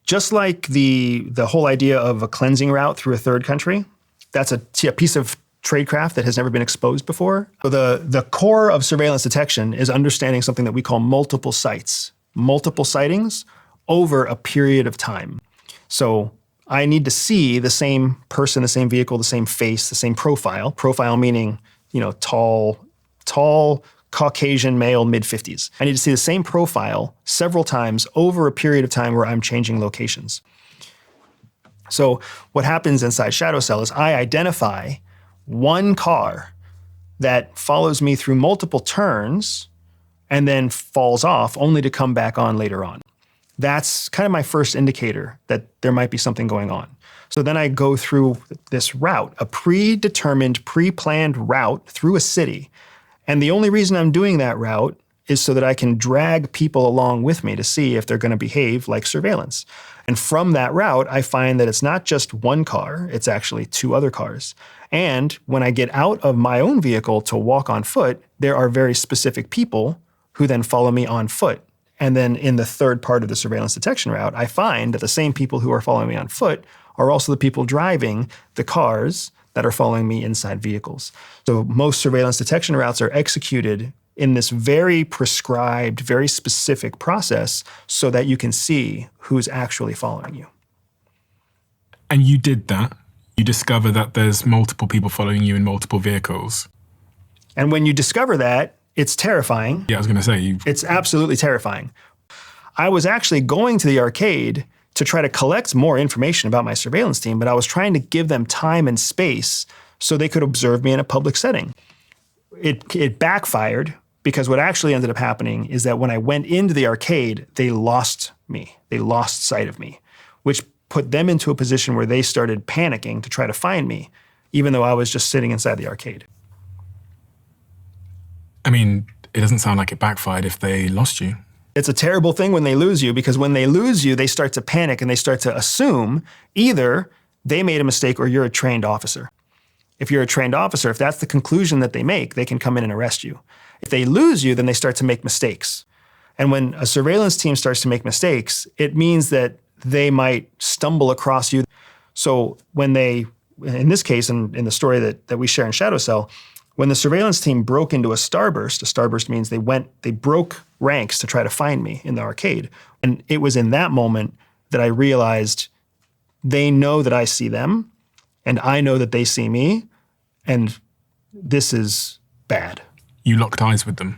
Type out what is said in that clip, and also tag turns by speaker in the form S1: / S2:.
S1: Just like the whole idea of a cleansing route through a third country, that's a piece of tradecraft that has never been exposed before. So the core of surveillance detection is understanding something that we call multiple sites, multiple sightings over a period of time. So I need to see the same person, the same vehicle, the same face, the same profile. Profile meaning, tall, Caucasian male, mid-50s. I need to see the same profile several times over a period of time where I'm changing locations. So what happens inside ShadowCell is I identify one car that follows me through multiple turns and then falls off only to come back on later on. That's kind of my first indicator that there might be something going on. So then I go through this route, a predetermined, pre-planned route through a city. And the only reason I'm doing that route is so that I can drag people along with me to see if they're going to behave like surveillance. And from that route, I find that it's not just one car, it's actually two other cars. And when I get out of my own vehicle to walk on foot, there are very specific people who then follow me on foot. And then in the third part of the surveillance detection route, I find that the same people who are following me on foot are also the people driving the cars that are following me inside vehicles. So most surveillance detection routes are executed in this very prescribed, very specific process so that you can see who's actually following you.
S2: And you did that. You discover that there's multiple people following you in multiple vehicles.
S1: And when you discover that, it's terrifying.
S2: Yeah, I was going to say.
S1: It's absolutely terrifying. I was actually going to the arcade to try to collect more information about my surveillance team, but I was trying to give them time and space so they could observe me in a public setting. It backfired because what actually ended up happening is that when I went into the arcade, they lost me. They lost sight of me, which put them into a position where they started panicking to try to find me, even though I was just sitting inside the arcade.
S2: I mean, it doesn't sound like it backfired if they lost you.
S1: It's a terrible thing when they lose you, because when they lose you, they start to panic and they start to assume either they made a mistake or you're a trained officer. If you're a trained officer, if that's the conclusion that they make, they can come in and arrest you. If they lose you, then they start to make mistakes. And when a surveillance team starts to make mistakes, it means that they might stumble across you. So when they, in this case, in the story that we share in ShadowCell, when the surveillance team broke into a starburst means they broke ranks to try to find me in the arcade. And it was in that moment that I realized they know that I see them and I know that they see me, and this is bad.
S2: You locked eyes with them.